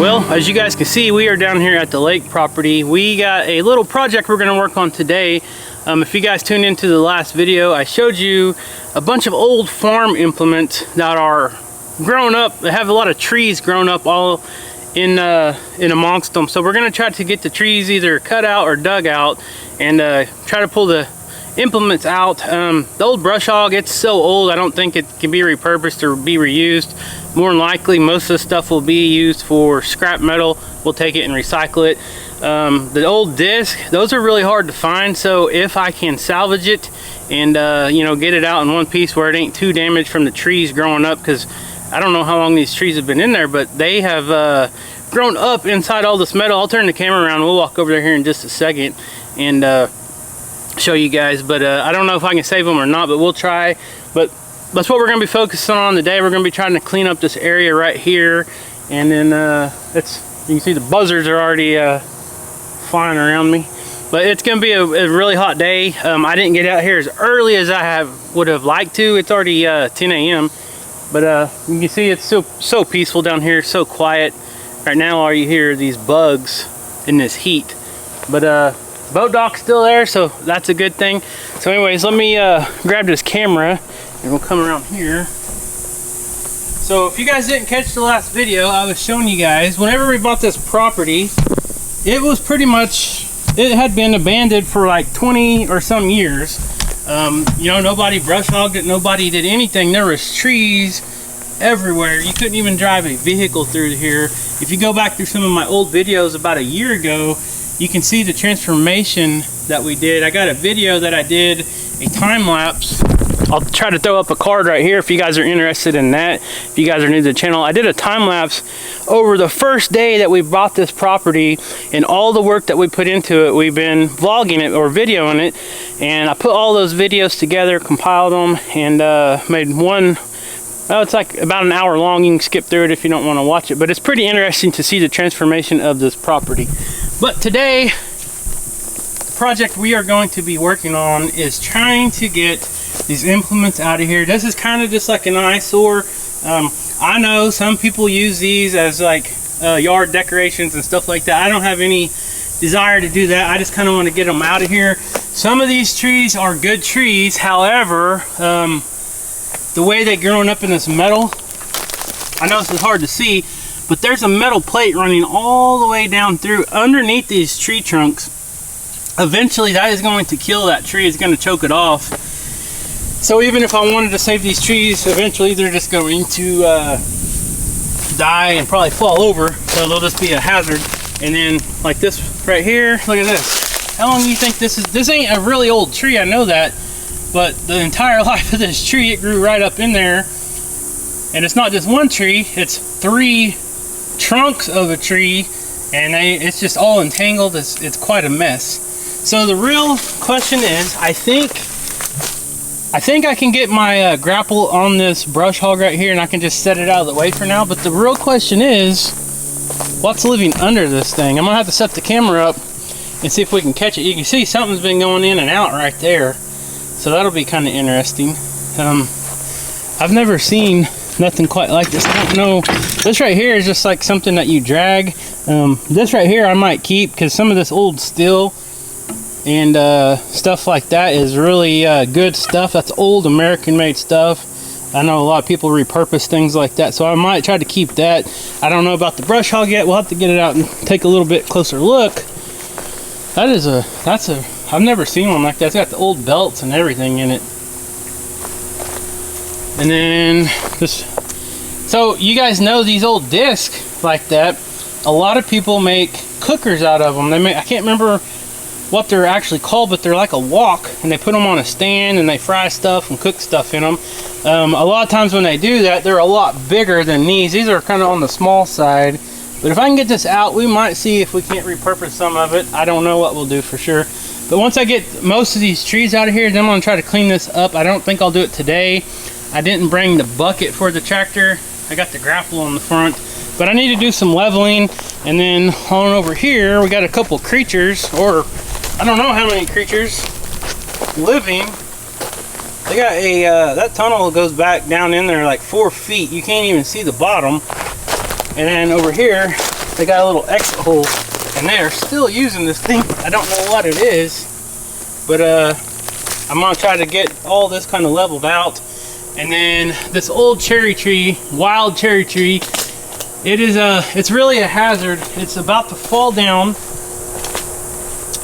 Well, as you guys can see, we are down here at the lake property. We got a little project we're going to work on today. If you guys tuned into the last video, I showed you a bunch of old farm implements that are grown up. They have a lot of trees grown up all in amongst them. So we're going to try to get the trees either cut out or dug out and try to pull the implements out. The old brush hog, it's so old, I don't think it can be repurposed or be reused. More than likely, most of the stuff will be used for scrap metal. We'll take it and recycle it. The old disc, those are really hard to find, so if I can salvage it and you know, get it out in one piece where it ain't too damaged from the trees growing up, because I don't know how long these trees have been in there, but they have grown up inside all this metal. I'll turn the camera around, we'll walk over there here in just a second and show you guys, but I don't know if I can save them or not, but we'll try. But that's what we're going to be focusing on today. We're going to be trying to clean up this area right here, and then you can see the buzzards are already flying around me. But it's going to be a really hot day. I didn't get out here as early as I would have liked to. It's already 10 a.m. But you can see it's so peaceful down here, so quiet. Right now all you hear are these bugs in this heat. But boat dock's still there, so that's a good thing. So anyways, let me grab this camera and we'll come around here. So if you guys didn't catch the last video, I was showing you guys, whenever we bought this property, it was pretty much, it had been abandoned for like 20 or some years. You know, nobody brush hogged it, nobody did anything. There was trees everywhere. You couldn't even drive a vehicle through here. If you go back through some of my old videos about a year ago, you can see the transformation that we did. I got a video that I did, a time lapse. I'll try to throw up a card right here if you guys are interested in that. If you guys are new to the channel, I did a time lapse over the first day that we bought this property and all the work that we put into it. We've been vlogging it or videoing it, and I put all those videos together, compiled them, and made one. Oh, it's like about an hour long. You can skip through it if you don't want to watch it, but it's pretty interesting to see the transformation of this property. But today, the project we are going to be working on is trying to get these implements out of here. This is kind of just like an eyesore. I know some people use these as like yard decorations and stuff like that. I don't have any desire to do that. I just kind of want to get them out of here. Some of these trees are good trees. However, the way they're growing up in this metal, I know this is hard to see, but there's a metal plate running all the way down through underneath these tree trunks. Eventually that is going to kill that tree. It's going to choke it off. So even if I wanted to save these trees, eventually they're just going to die and probably fall over. So they'll just be a hazard. And then like this right here, look at this. How long do you think this is? This ain't a really old tree, I know that. But the entire life of this tree, it grew right up in there. And it's not just one tree, it's 3 trunks of a tree. And it's just all entangled. It's quite a mess. So the real question is, I think I can get my grapple on this brush hog right here and I can just set it out of the way for now. But the real question is, what's living under this thing? I'm gonna have to set the camera up and see if we can catch it. You can see something's been going in and out right there. So that'll be kind of interesting. I've never seen nothing quite like this. I don't know. This right here is just like something that you drag. This right here I might keep because some of this old steel and stuff like that is really good stuff. That's old American made stuff. I know a lot of people repurpose things like that, so I might try to keep that. I don't know about the brush hog yet. We'll have to get it out and take a little bit closer look. I've never seen one like that. It's got the old belts and everything in it. And then so you guys know these old discs like that, a lot of people make cookers out of them. I can't remember what they're actually called, but they're like a wok, and they put them on a stand and they fry stuff and cook stuff in them. A lot of times when they do that, they're a lot bigger than these. These are kind of on the small side, but if I can get this out, we might see if we can't repurpose some of it. I don't know what we'll do for sure, but once I get most of these trees out of here, then I'm going to try to clean this up. I don't think I'll do it today. I didn't bring the bucket for the tractor. I got the grapple on the front, but I need to do some leveling. And then on over here, we got a couple creatures, or I don't know how many creatures living. They got a that tunnel goes back down in there like 4 feet. You can't even see the bottom. And then over here, they got a little exit hole, and they are still using this thing. I don't know what it is, but I'm gonna try to get all this kind of leveled out. And then this old cherry tree, wild cherry tree, it's really a hazard. It's about to fall down.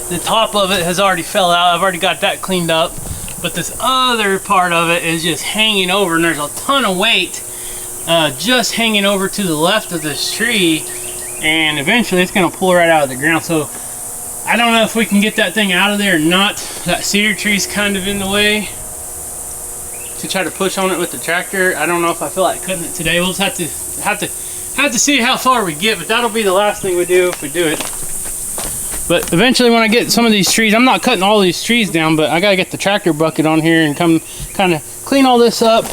The top of it has already fell out. I've already got that cleaned up, but this other part of it is just hanging over, and there's a ton of weight just hanging over to the left of this tree, and eventually it's gonna pull right out of the ground. So I don't know if we can get that thing out of there or not. That cedar tree's kind of in the way to try to push on it with the tractor. I don't know if I feel like cutting it today. We'll just have to see how far we get, but that'll be the last thing we do if we do it. But eventually when I get some of these trees, I'm not cutting all these trees down, but I gotta get the tractor bucket on here and come kind of clean all this up.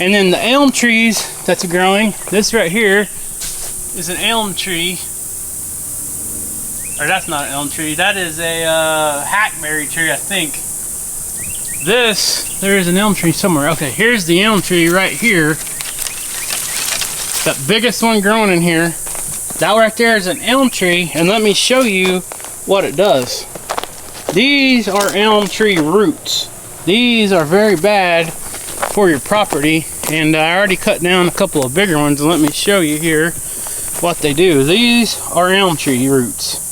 And then the elm trees that's growing, this right here is an elm tree. Or that's not an elm tree, that is a hackberry tree, I think. There is an elm tree somewhere. Okay, here's the elm tree right here. That biggest one growing in here. That right there is an elm tree, and let me show you what it does. These are elm tree roots. These are very bad for your property, and I already cut down a couple of bigger ones, and let me show you here what they do. These are elm tree roots.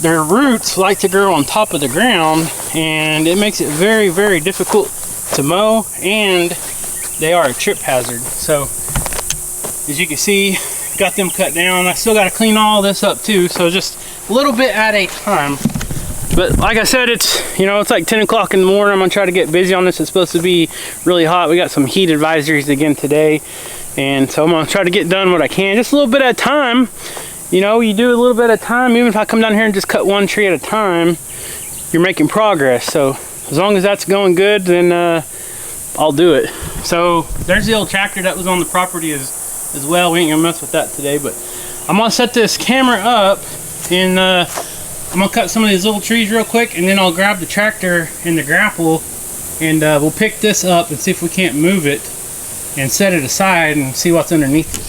Their roots like to grow on top of the ground, and it makes it very, very difficult to mow, and they are a trip hazard. So as you can see, got them cut down. I still got to clean all this up too, so just a little bit at a time. But like I said, it's like 10 o'clock in the morning. I'm gonna try to get busy on this. It's supposed to be really hot. We got some heat advisories again today, and so I'm gonna try to get done what I can, just a little bit at a time. You do a little bit at a time. Even if I come down here and just cut one tree at a time, you're making progress. So as long as that's going good, then I'll do it. So there's the old tractor that was on the property as well. We ain't gonna mess with that today, but I'm gonna set this camera up, and I'm gonna cut some of these little trees real quick, and then I'll grab the tractor and the grapple, and we'll pick this up and see if we can't move it and set it aside and see what's underneath it.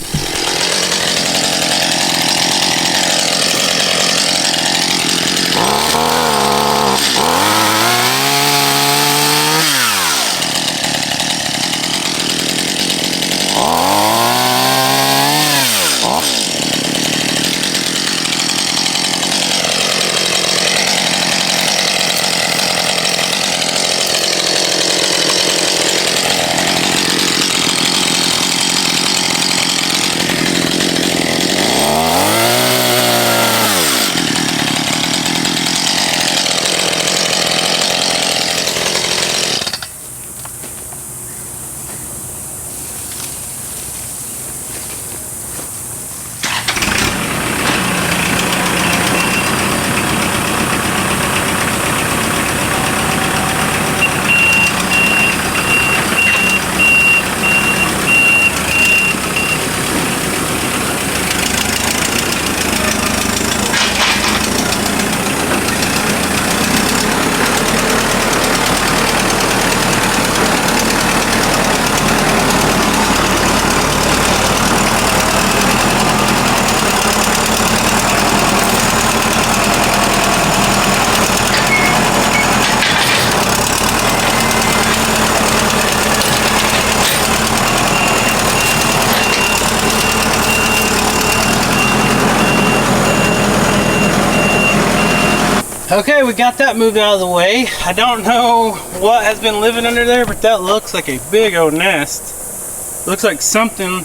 Okay, we got that moved out of the way. I don't know what has been living under there, but that looks like a big old nest. Looks like something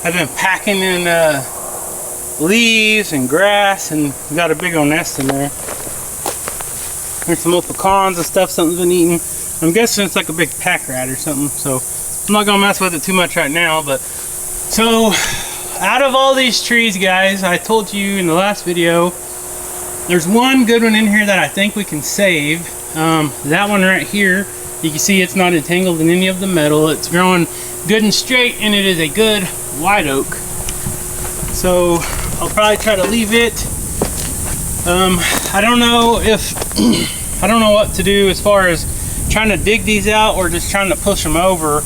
has been packing in leaves and grass, and we got a big old nest in there. There's some old pecans and stuff something's been eating. I'm guessing it's like a big pack rat or something, so I'm not gonna mess with it too much right now. But so out of all these trees, guys, I told you in the last video, there's one good one in here that I think we can save. That one right here, you can see it's not entangled in any of the metal. It's growing good and straight, and it is a good white oak. So I'll probably try to leave it. I don't know I don't know what to do as far as trying to dig these out or just trying to push them over.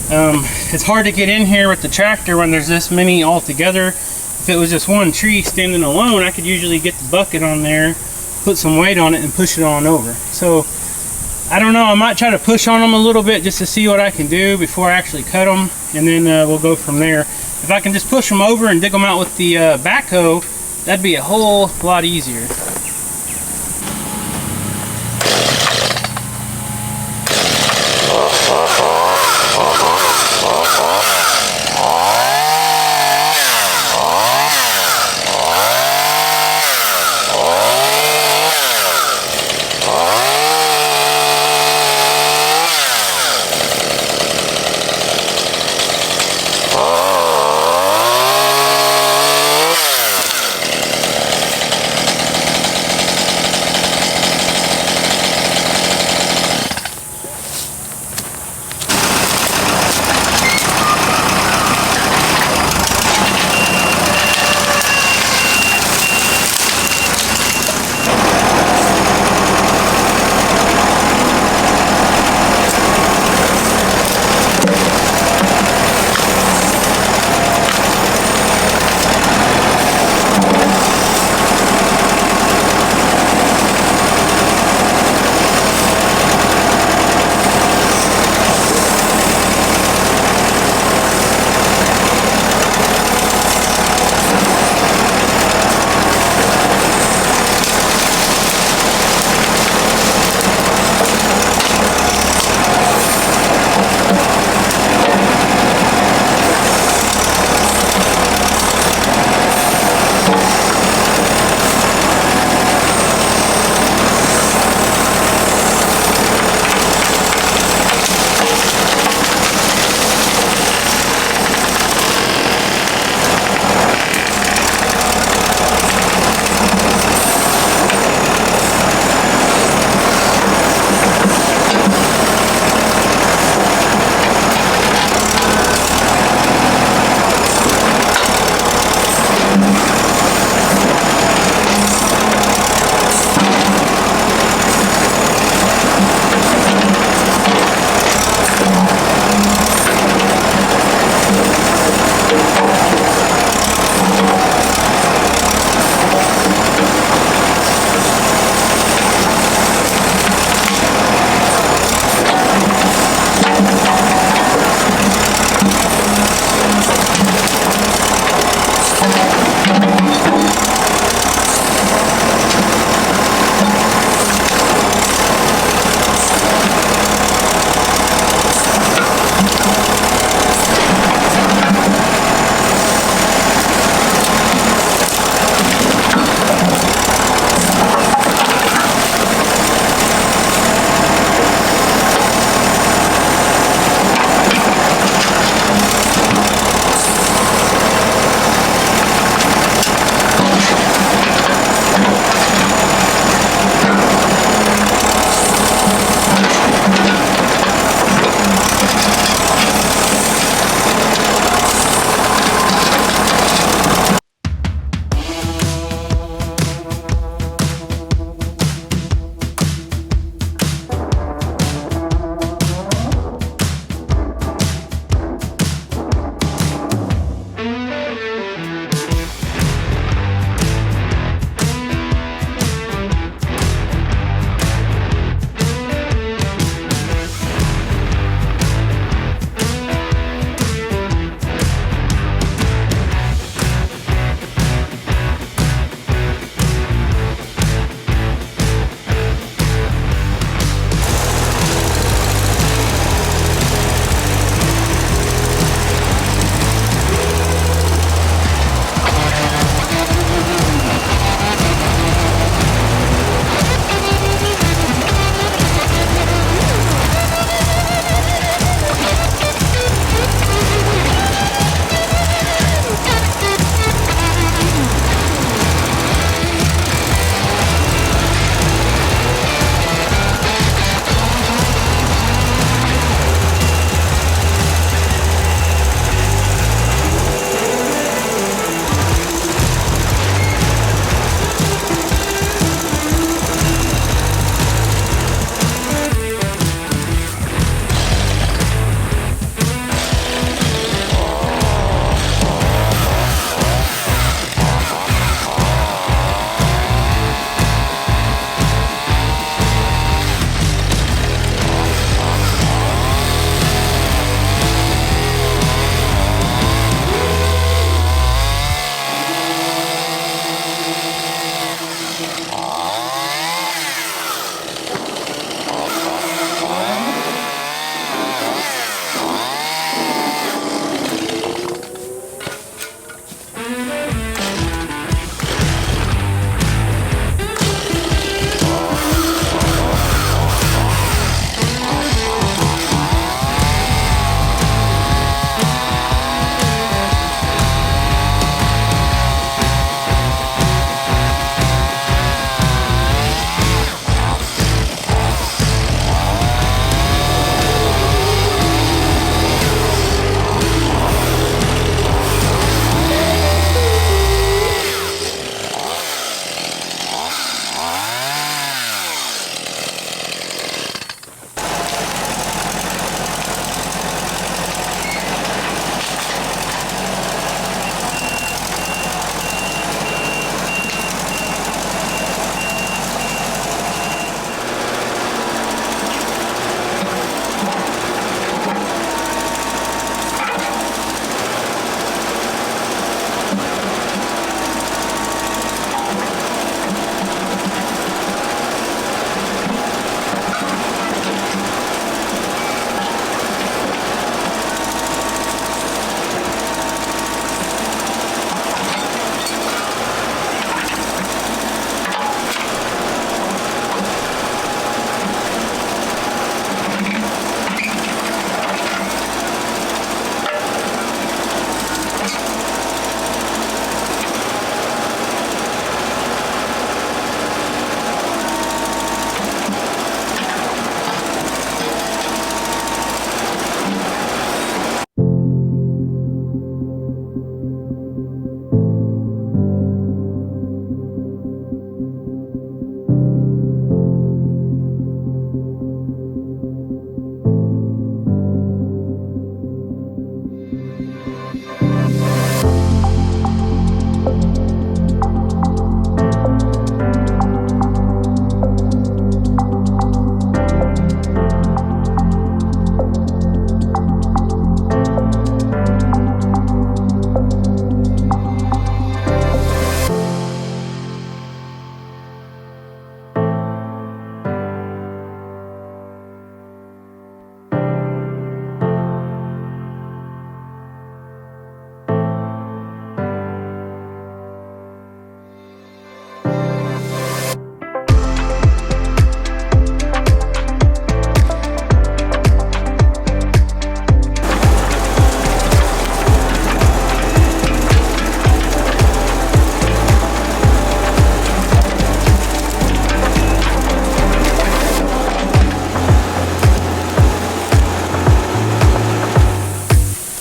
It's hard to get in here with the tractor when there's this many all together. If it was just one tree standing alone, I could usually get the bucket on there, put some weight on it, and push it on over. So I don't know, I might try to push on them a little bit just to see what I can do before I actually cut them, and then we'll go from there. If I can just push them over and dig them out with the backhoe, that'd be a whole lot easier.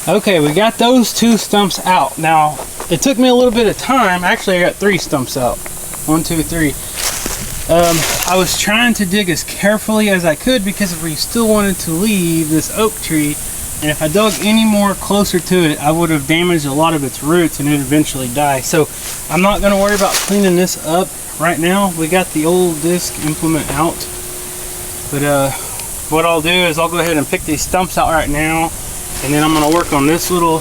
Okay, we got those 2 stumps out. Now, it took me a little bit of time. Actually, I got 3 stumps out. 1, 2, 3. I was trying to dig as carefully as I could because we still wanted to leave this oak tree. And if I dug any more closer to it, I would have damaged a lot of its roots and it would eventually die. So I'm not going to worry about cleaning this up right now. We got the old disc implement out. But what I'll do is I'll go ahead and pick these stumps out right now. And then I'm going to work on this little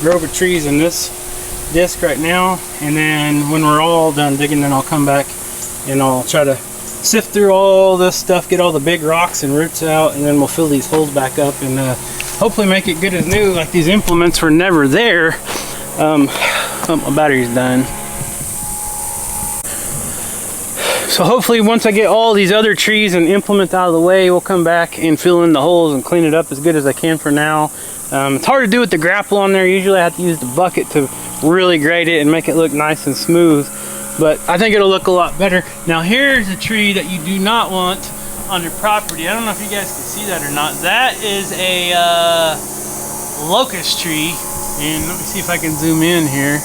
grove of trees and this disc right now. And then when we're all done digging, then I'll come back and I'll try to sift through all this stuff, get all the big rocks and roots out, and then we'll fill these holes back up and hopefully make it good as new, like these implements were never there. Oh, my battery's dying. So hopefully once I get all these other trees and implements out of the way, we'll come back and fill in the holes and clean it up as good as I can for now. It's hard to do with the grapple on there. Usually I have to use the bucket to really grade it and make it look nice and smooth, but I think it'll look a lot better. Now here's a tree that you do not want on your property. I don't know if you guys can see that or not. That is a locust tree, and let me see if I can zoom in here.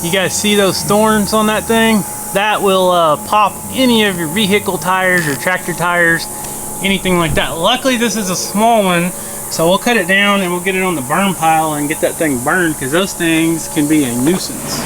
You guys see those thorns on that thing? That will pop any of your vehicle tires or tractor tires, anything like that. Luckily this is a small one, so we'll cut it down and we'll get it on the burn pile and get that thing burned, because those things can be a nuisance.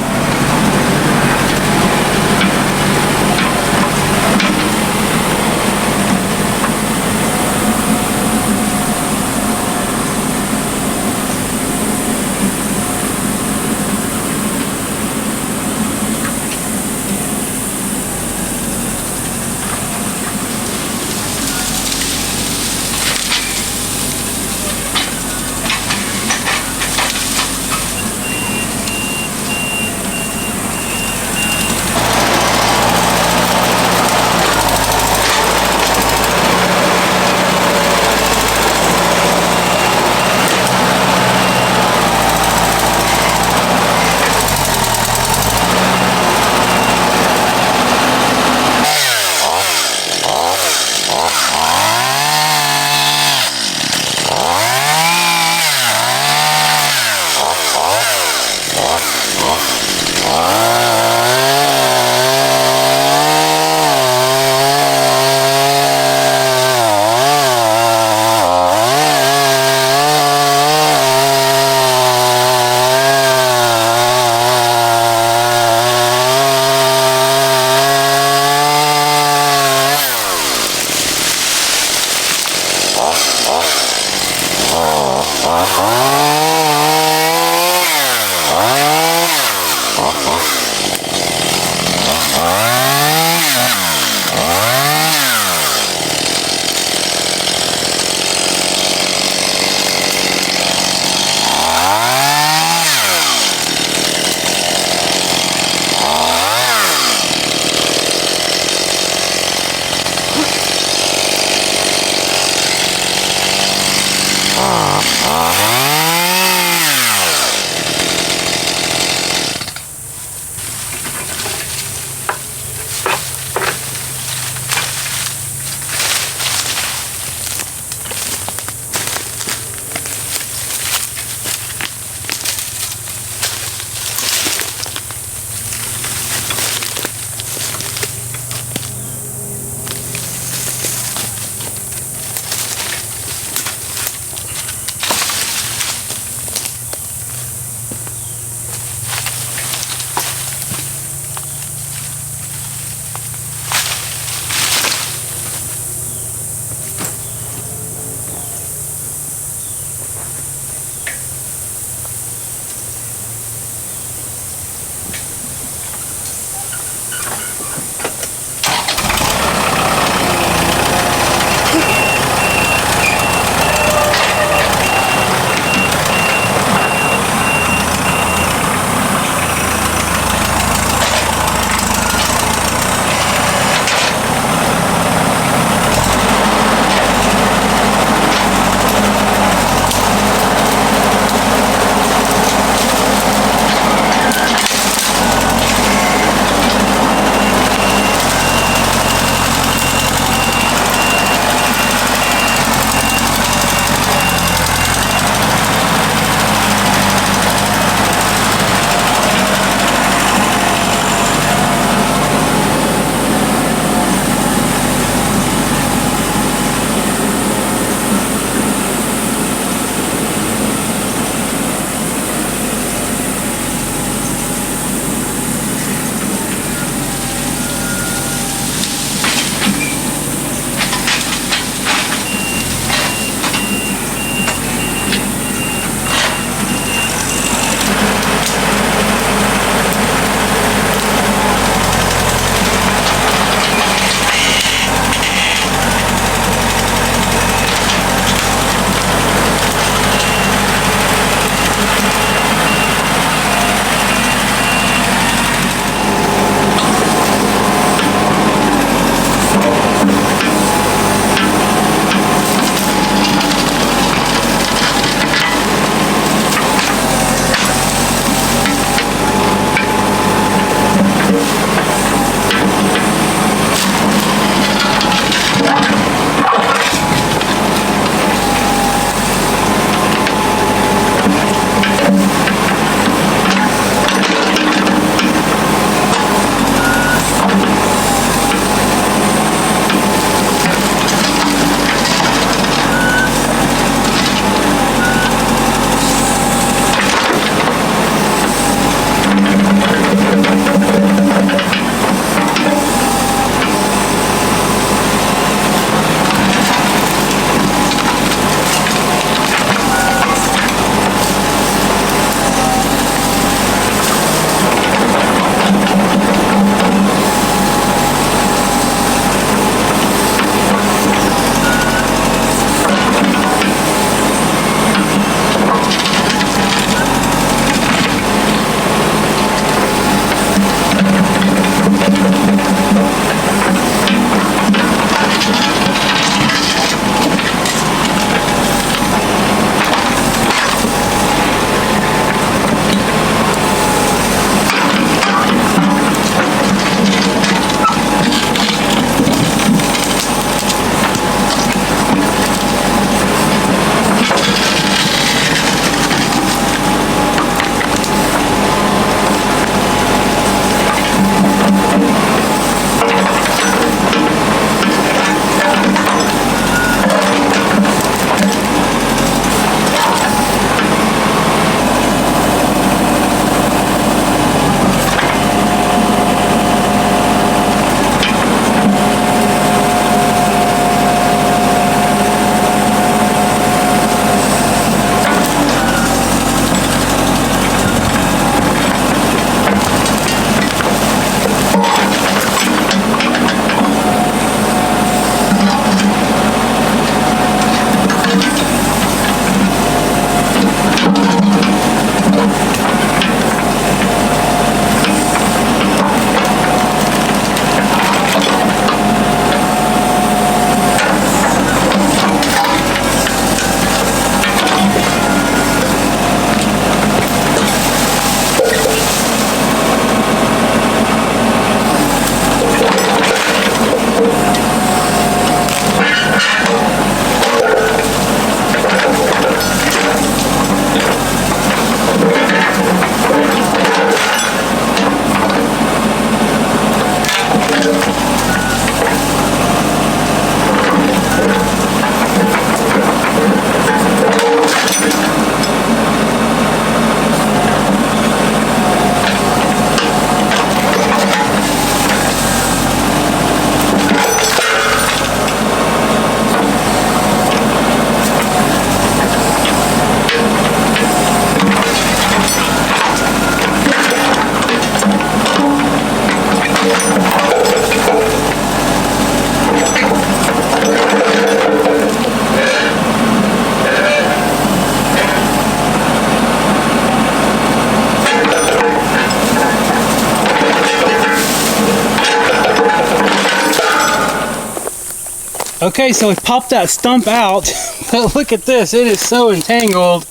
Okay, so we popped that stump out, but look at this. It is so entangled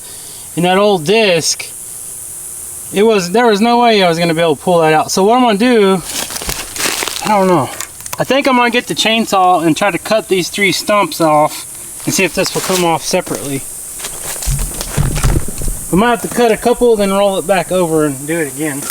in that old disc. There was no way I was going to be able to pull that out. So what I'm going to do, I don't know. I think I'm going to get the chainsaw and try to cut these 3 stumps off and see if this will come off separately. We might have to cut a couple, then roll it back over and do it again.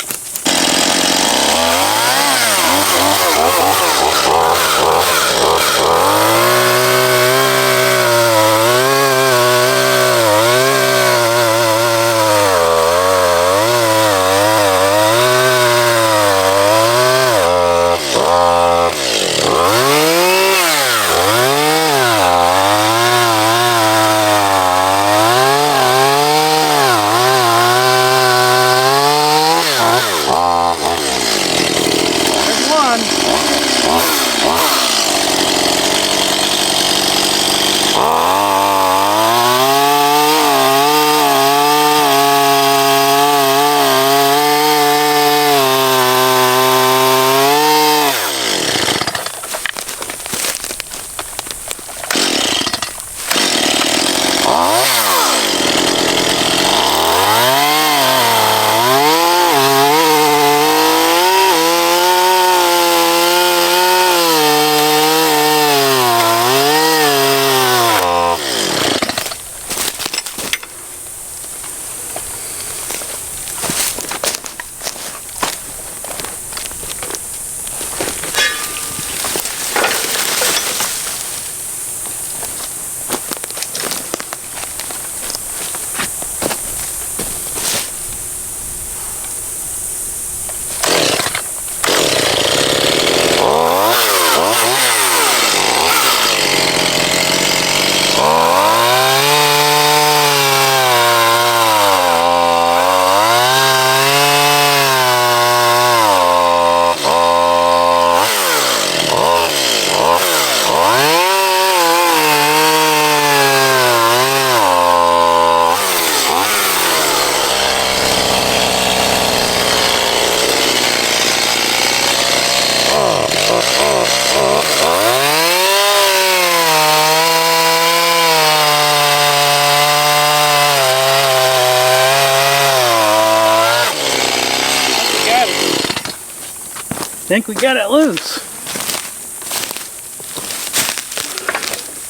I think we got it loose.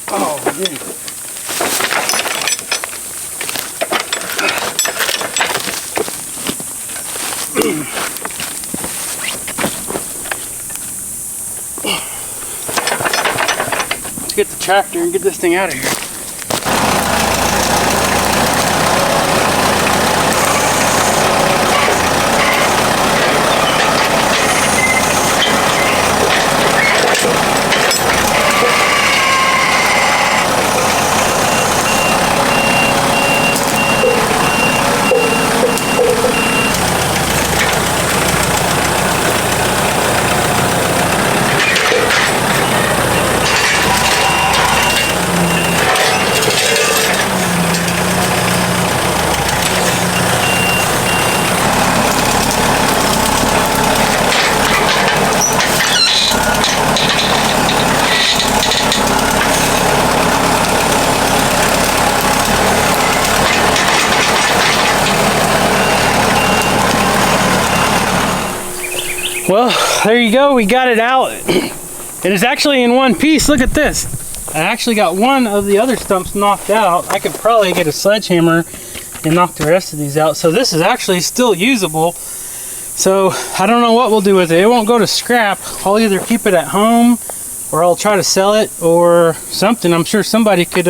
Oh, yeah. Let's get the tractor and get this thing out of here. Well, there you go, we got it out. It is actually in one piece. Look at this. I actually got one of the other stumps knocked out. I could probably get a sledgehammer and knock the rest of these out. So this is actually still usable. So I don't know what we'll do with it. It won't go to scrap. I'll either keep it at home or I'll try to sell it or something. I'm sure somebody could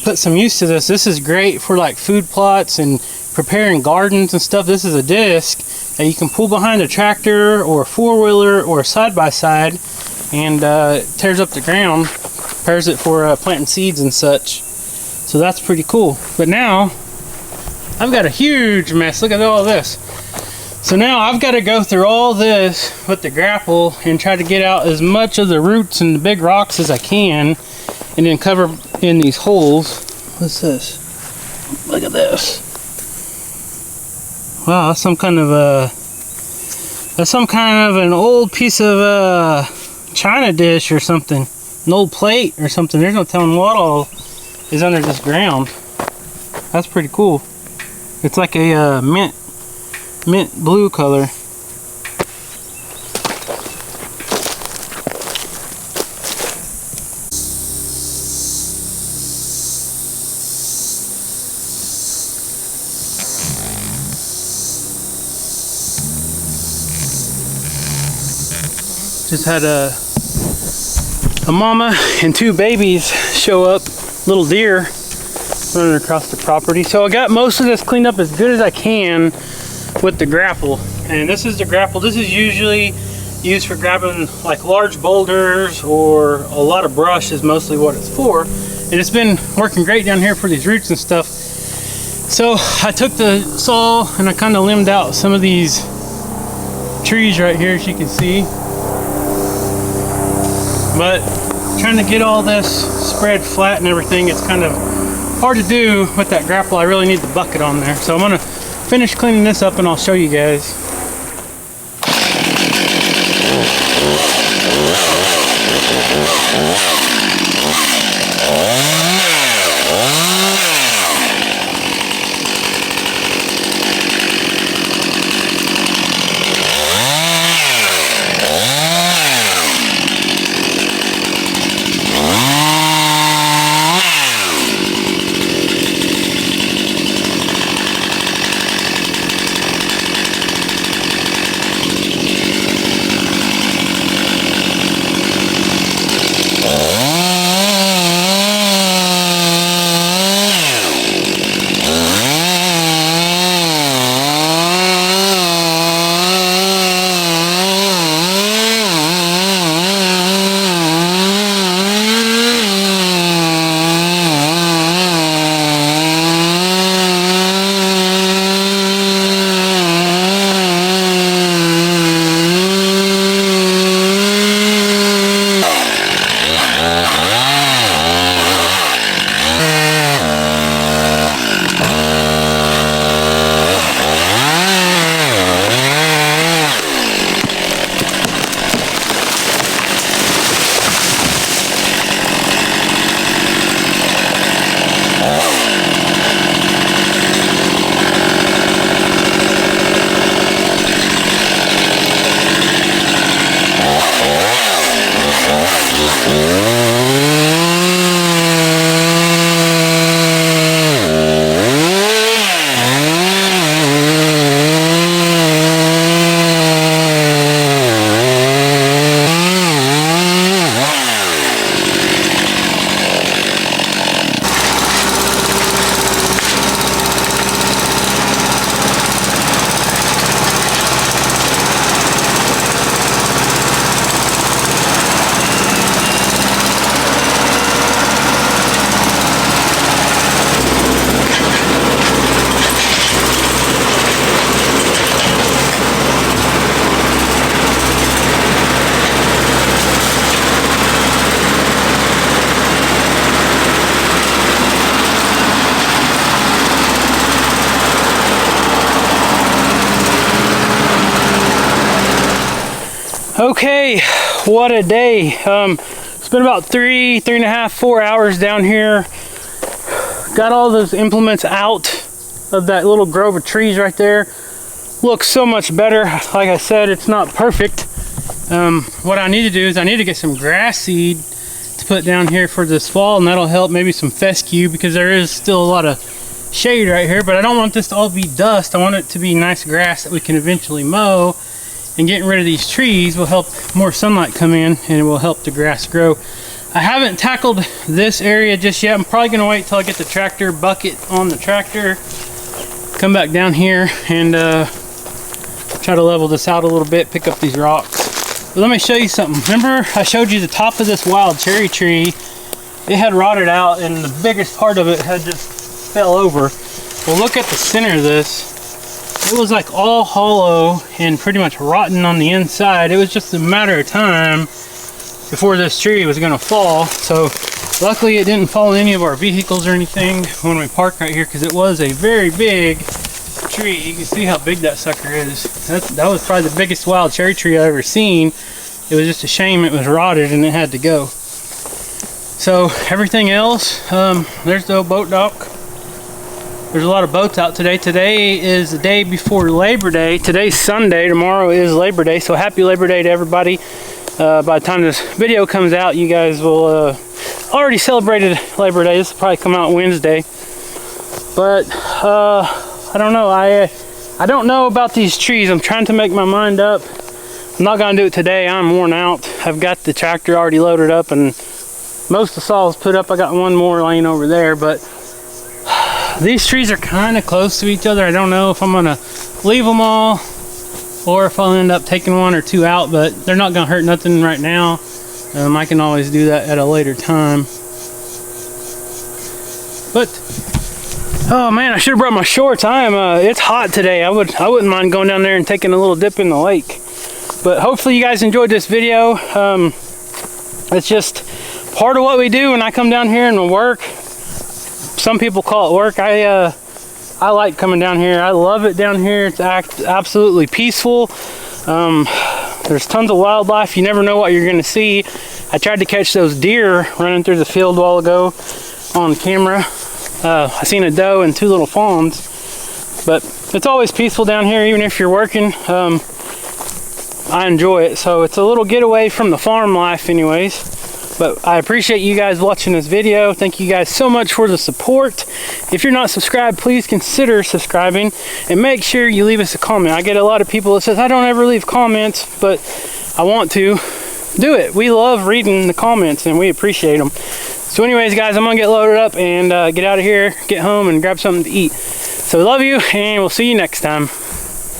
put some use to this. This is great for like food plots and preparing gardens and stuff. This is a disc that you can pull behind a tractor or a four-wheeler or a side-by-side, and it tears up the ground, prepares it for planting seeds and such. So that's pretty cool. But now I've got a huge mess. Look at all this. So now I've got to go through all this with the grapple and try to get out as much of the roots and the big rocks as I can, and then cover in these holes. What's this? Look at this. Wow, that's some kind of an old piece of china dish or something. an old plate or something. There's no telling what all is under this ground. That's pretty cool. It's like a mint blue color. Just had a mama and 2 babies show up, little deer running across the property. So I got most of this cleaned up as good as I can with the grapple. And this is the grapple. This is usually used for grabbing like large boulders, or a lot of brush is mostly what it's for. And it's been working great down here for these roots and stuff. So I took the saw and I kind of limbed out some of these trees right here, as you can see. But trying to get all this spread flat and everything, it's kind of hard to do with that grapple. I really need the bucket on there. So I'm gonna finish cleaning this up and I'll show you guys. Okay, what a day. It's been about 3.5, 4 hours down here. Got all those implements out of that little grove of trees right there. Looks so much better. Like I said, it's not perfect. What I need to do is I need to get some grass seed to put down here for this fall, and that'll help, maybe some fescue, because there is still a lot of shade right here, but I don't want this to all be dust. I want it to be nice grass that we can eventually mow. And getting rid of these trees will help more sunlight come in, and it will help the grass grow. I haven't tackled this area just yet. I'm probably gonna wait till I get the tractor bucket on the tractor, come back down here and try to level this out a little bit, pick up these rocks. But let me show you something. Remember I showed you the top of this wild cherry tree? It had rotted out and the biggest part of it had just fell over. Well, look at the center of this. It was like all hollow and pretty much rotten on the inside. It was just a matter of time before this tree was gonna fall. So luckily it didn't fall in any of our vehicles or anything when we parked right here, because it was a very big tree. You can see how big that sucker is. That was probably the biggest wild cherry tree I've ever seen. It was just a shame it was rotted and it had to go. So everything else, there's the old boat dock. There's a lot of boats out today. Today is the day before Labor Day. Today's Sunday, tomorrow is Labor Day. So happy Labor Day to everybody. By the time this video comes out, you guys will already celebrated Labor Day. This will probably come out Wednesday. But I don't know. I don't know about these trees. I'm trying to make my mind up. I'm not gonna do it today. I'm worn out. I've got the tractor already loaded up and most of the saws put up. I got one more laying over there, but these trees are kind of close to each other. I don't know if I'm gonna leave them all or if I'll end up taking one or two out, but they're not gonna hurt nothing right now. I can always do that at a later time. But oh man, I should have brought my shorts. It's hot today. I wouldn't mind going down there and taking a little dip in the lake. But hopefully you guys enjoyed this video. It's just part of what we do when I come down here and we work. Some people call it work. I like coming down here. I love it down here. It's absolutely peaceful. There's tons of wildlife. You never know what you're gonna see. I tried to catch those deer running through the field a while ago on camera. I seen a doe and two little fawns. But it's always peaceful down here, even if you're working. I enjoy it. So it's a little getaway from the farm life anyways. But I appreciate you guys watching this video. Thank you guys so much for the support. If you're not subscribed, please consider subscribing and make sure you leave us a comment. I get a lot of people that says, I don't ever leave comments, but I want to do it. We love reading the comments and we appreciate them. So anyways, guys, I'm gonna get loaded up and get out of here, get home and grab something to eat. So love you and we'll see you next time.